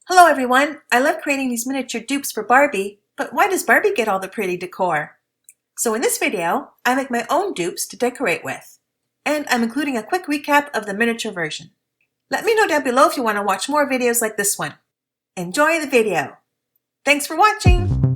Hello everyone! I love creating these miniature dupes for Barbie, but why does Barbie get all the pretty decor? So in this video, I make my own dupes to decorate with. And I'm including a quick recap of the miniature version. Let me know down below if you want to watch more videos like this one. Enjoy the video! Thanks for watching!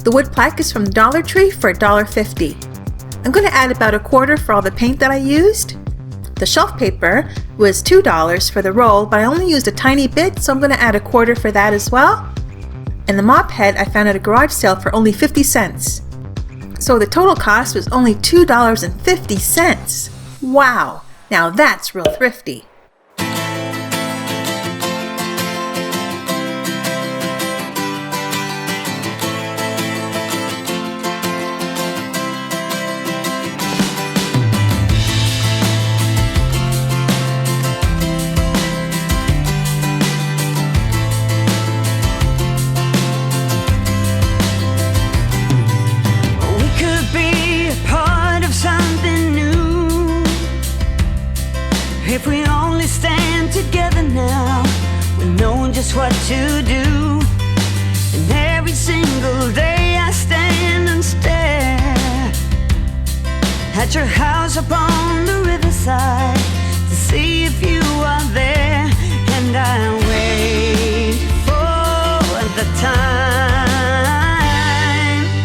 The wood plaque is from Dollar Tree for $1.50. I'm going to add about a quarter for all the paint that I used. The shelf paper was $2 for the roll, but I only used a tiny bit, so I'm going to add a quarter for that as well. And the mop head I found at a garage sale for only 50 cents. So the total cost was only $2.50. Wow, now that's real thrifty. If we only just what to do. And every single day I stand and stare at your house upon the riverside to see if you are there. And I wait for the time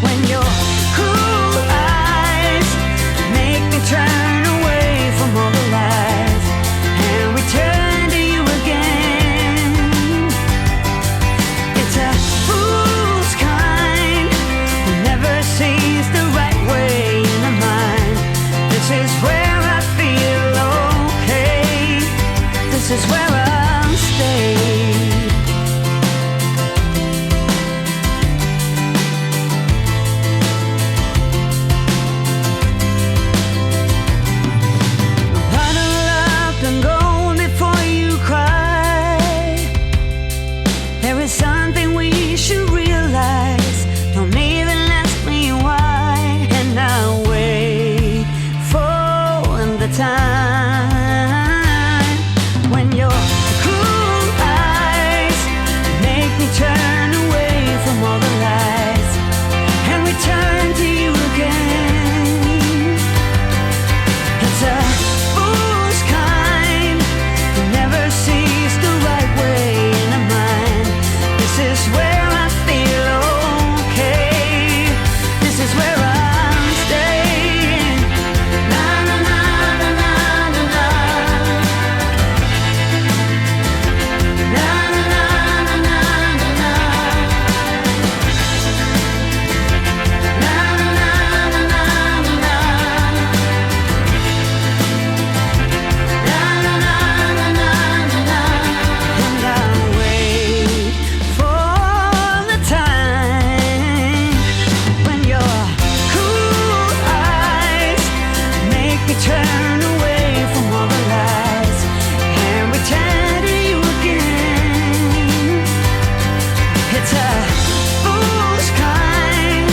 when your cool eyes make me turn away from all the lies and return to you again. It's a fool's kind who never sees the right way in the mind. This is where I feel okay. This is where I'll stay. Huddle up and go before you cry. There is something we should realize. Don't even ask me why. And I'll wait for the time when your cool eyes make me turn away from all the lies and return to you again. It's a fool's kind who never sees the right way in the mind. This is where I feel okay. This is where I'm staying. Na na na na na na na. Na na na na na na na. Na na na na na na na. Na na na na na na. And I'll wait for the time when your cool eyes make me turn away from all the lies and return to you again. It's a fool's kind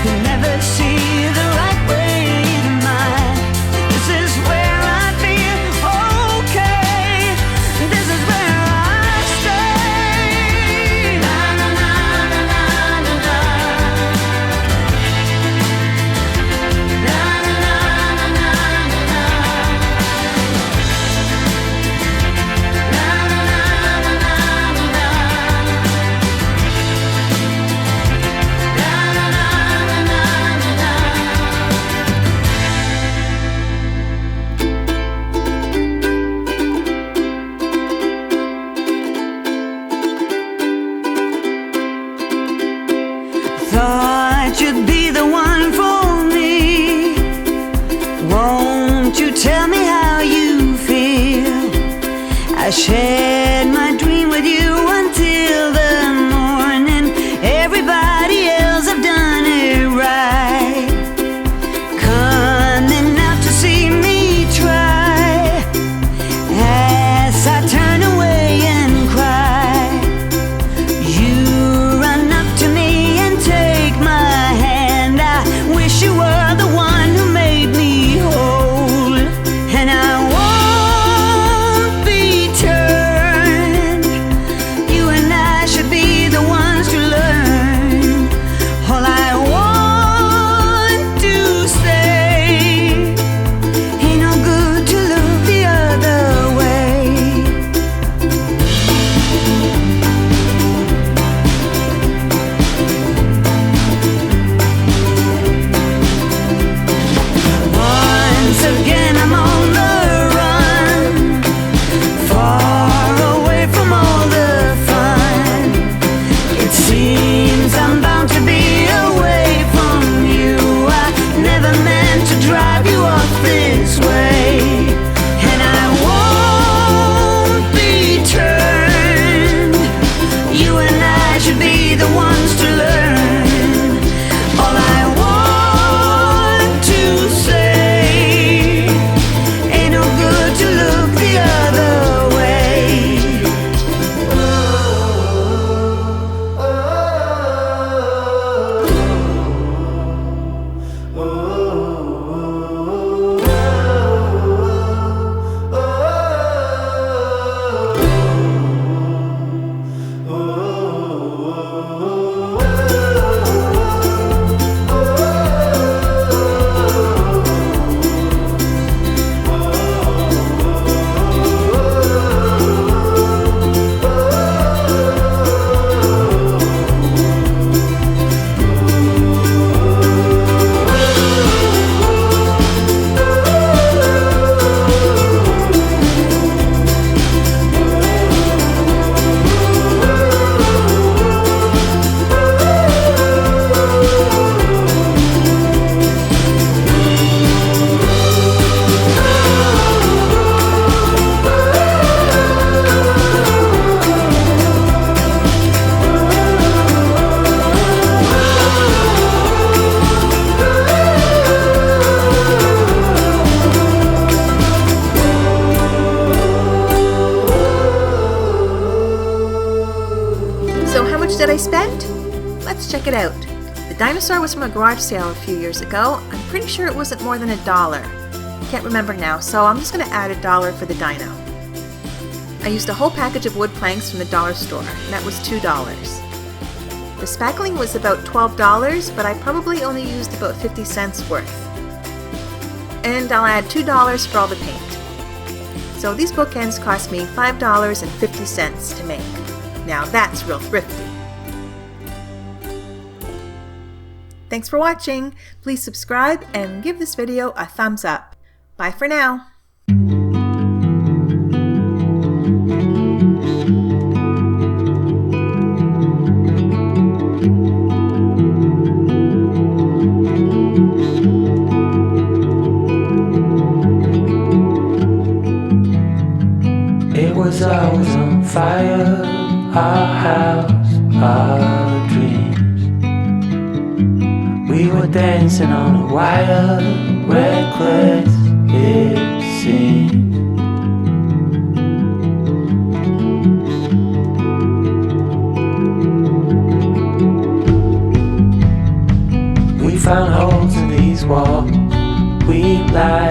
who never see the right way in mind. This is where I feel okay. This is where I stay. Na na na na na na na. Na na na na na na na. Na na na na na na na. Na na na na na na. Thought you'd be the one for me. Won't you tell me how you feel? I shared my dream with you until the morning. Everybody else have done it right. Coming out to see me try as I turn away and cry. You run up to me and take my hand. I wish you were the one who made me whole. And I won't be turned did I spend? Let's check it out. The Dinosaur was from a garage sale a few years ago. I'm pretty sure it wasn't more than $1. Can't remember now, so I'm just going to add $1 for the dino. I used a whole package of wood planks from the dollar store, and that was $2. The spackling was about $12, but I probably only used about 50 cents worth. And I'll add $2 for all the paint. So these bookends cost me $5.50 to make. Now that's real thrifty. Thanks for watching. Please subscribe and give this video a thumbs up. Bye for now. It was always on fire, our house, our dreams. We were dancing on a wire, reckless it seemed. We found holes in these walls, we lied.